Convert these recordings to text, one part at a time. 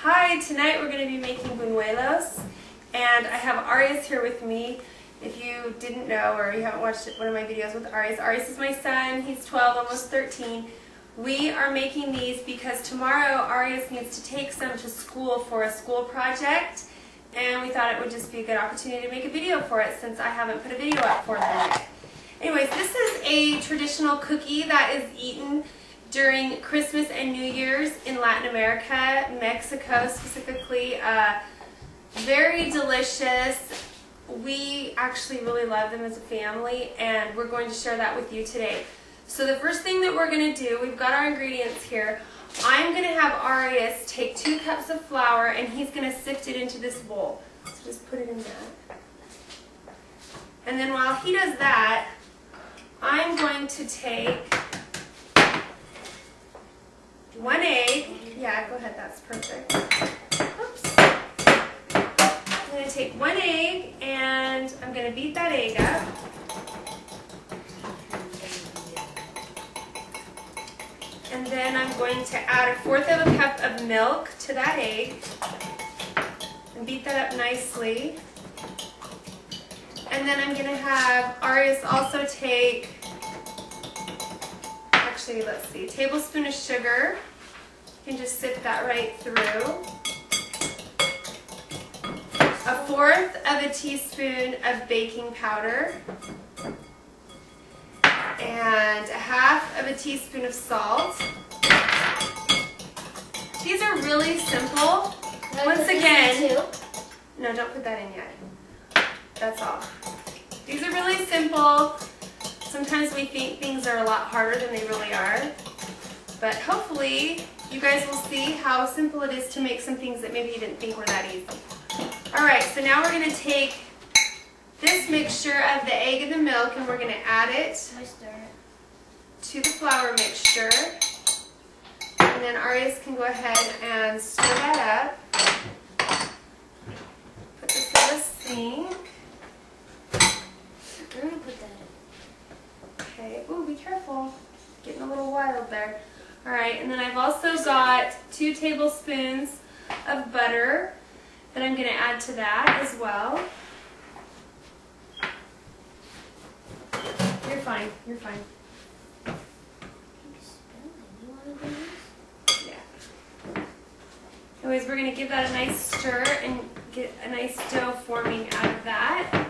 Hi, tonight we're going to be making buñuelos, and I have Arias here with me. If you didn't know or you haven't watched one of my videos with Arias, Arias is my son. He's 12, almost 13. We are making these because tomorrow Arias needs to take some to school for a school project, and we thought it would just be a good opportunity to make a video for it since I haven't put a video up for them yet. Anyways, this is a traditional cookie that is eaten during Christmas and New Year's in Latin America, Mexico specifically. Very delicious. We actually really love them as a family, and we're going to share that with you today. So the first thing that we're going to do, we've got our ingredients here. I'm going to have Arias take 2 cups of flour, and he's going to sift it into this bowl. So just put it in that. And then while he does that, I'm going to take 1 egg. Yeah, go ahead, that's perfect. Oops. I'm going to take 1 egg and I'm going to beat that egg up. And then I'm going to add 1/4 of a cup of milk to that egg and beat that up nicely. And then I'm going to have Arias also take, actually, let's see, a tablespoon of sugar. You can just sift that right through. 1/4 of a teaspoon of baking powder. And 1/2 of a teaspoon of salt. These are really simple. Once again, no, don't put that in yet. That's all. These are really simple. Sometimes we think things are a lot harder than they really are. But hopefully you guys will see how simple it is to make some things that maybe you didn't think were that easy. Alright, so now we're going to take this mixture of the egg and the milk and we're going to add it to the flour mixture. And then Arias can go ahead and stir that up. Put this in the sink. I'm going to put that in. Okay, ooh, be careful. Getting a little wild there. Alright, and then I've also got 2 tablespoons of butter that I'm going to add to that as well. You're fine, you're fine. Yeah. Anyways, we're going to give that a nice stir and get a nice dough forming out of that.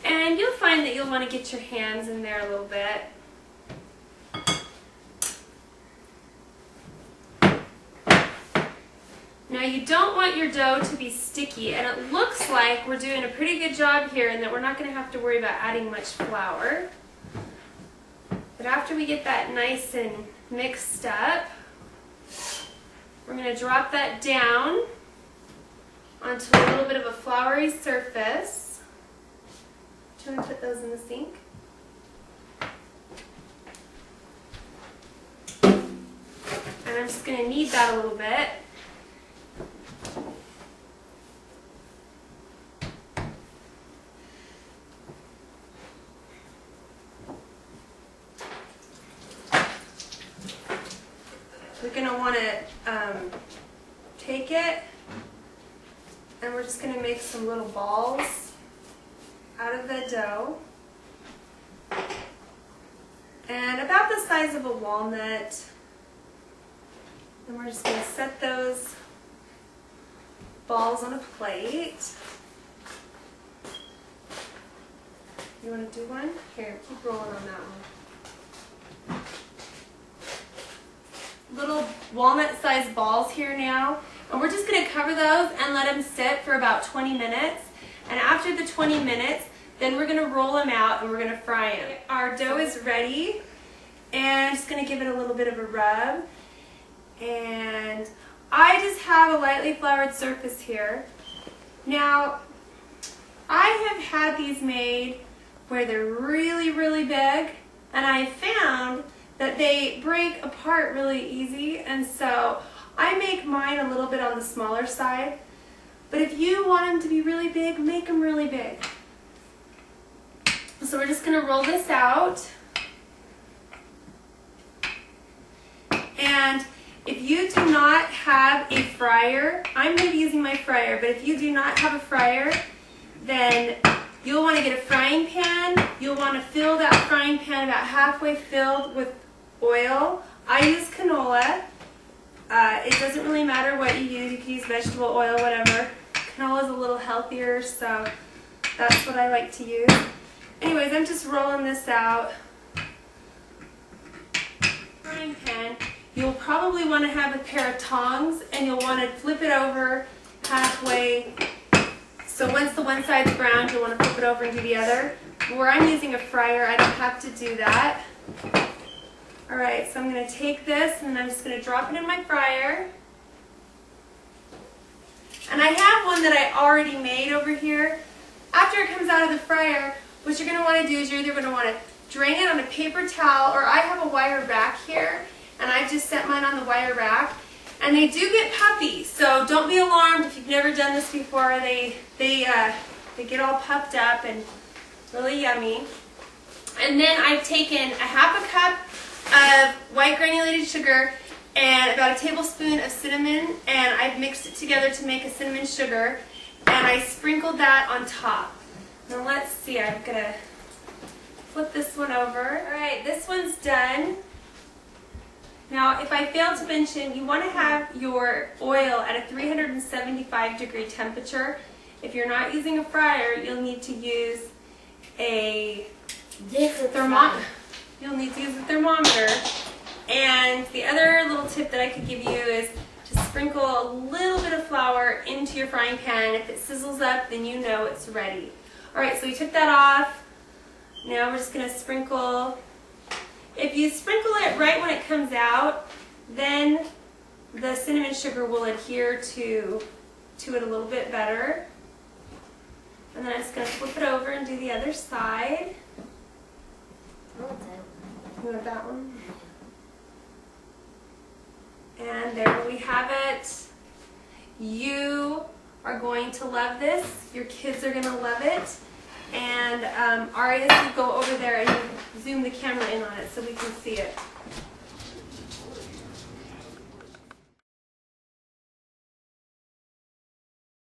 And you'll find that you'll want to get your hands in there a little bit. Now you don't want your dough to be sticky, and it looks like we're doing a pretty good job here and that we're not going to have to worry about adding much flour. But after we get that nice and mixed up, we're going to drop that down onto a little bit of a floury surface. Do you want to put those in the sink? And I'm just going to knead that a little bit. We're going to want to take it and we're just going to make some little balls out of the dough. And about the size of a walnut. And we're just going to set those balls on a plate. You want to do one? Here, keep rolling on that one. Little walnut-sized balls here now. And we're just going to cover those and let them sit for about 20 minutes. And after the 20 minutes, then we're going to roll them out and we're going to fry them. Our dough is ready. And I'm just going to give it a little bit of a rub. And I just have a lightly floured surface here. Now, I have had these made where they're really, really big, and I found that they break apart really easy, and so I make mine a little bit on the smaller side. But if you want them to be really big, make them really big. So we're just going to roll this out. And If you do not have a fryer, I'm going to be using my fryer, but if you do not have a fryer, then you'll want to get a frying pan. You'll want to fill that frying pan about halfway filled with oil. I use canola. It doesn't really matter what you use. You can use vegetable oil, whatever. Canola is a little healthier, so that's what I like to use. Anyways, I'm just rolling this out. Frying pan. You'll probably want to have a pair of tongs, and you'll want to flip it over halfway. So once the one side's browned, you'll want to flip it over and do the other. Where I'm using a fryer, I don't have to do that. Alright, so I'm going to take this and I'm just going to drop it in my fryer. And I have one that I already made over here. After it comes out of the fryer, what you're going to want to do is you're either going to want to drain it on a paper towel, or I have a wire rack here, and I just set mine on the wire rack. And they do get puffy, so don't be alarmed if you've never done this before. They get all puffed up and really yummy. And then I've taken a half a cup of white granulated sugar and about a tablespoon of cinnamon, and I've mixed it together to make a cinnamon sugar, and I sprinkled that on top. Now let's see, I'm going to flip this one over. Alright, this one's done. Now, if I failed to mention, you want to have your oil at a 375-degree temperature. If you're not using a fryer, you'll need to use a thermometer. You'll need to use a thermometer. And the other little tip that I could give you is to sprinkle a little bit of flour into your frying pan. If it sizzles up, then you know it's ready. Alright, so we took that off. Now we're just going to sprinkle. If you sprinkle it right when it comes out, then the cinnamon sugar will adhere to it a little bit better. And then I'm just going to flip it over and do the other side. I want that one. You want that one? And there we have it. You are going to love this. Your kids are going to love it. And Aria, you go over there and zoom the camera in on it so we can see it.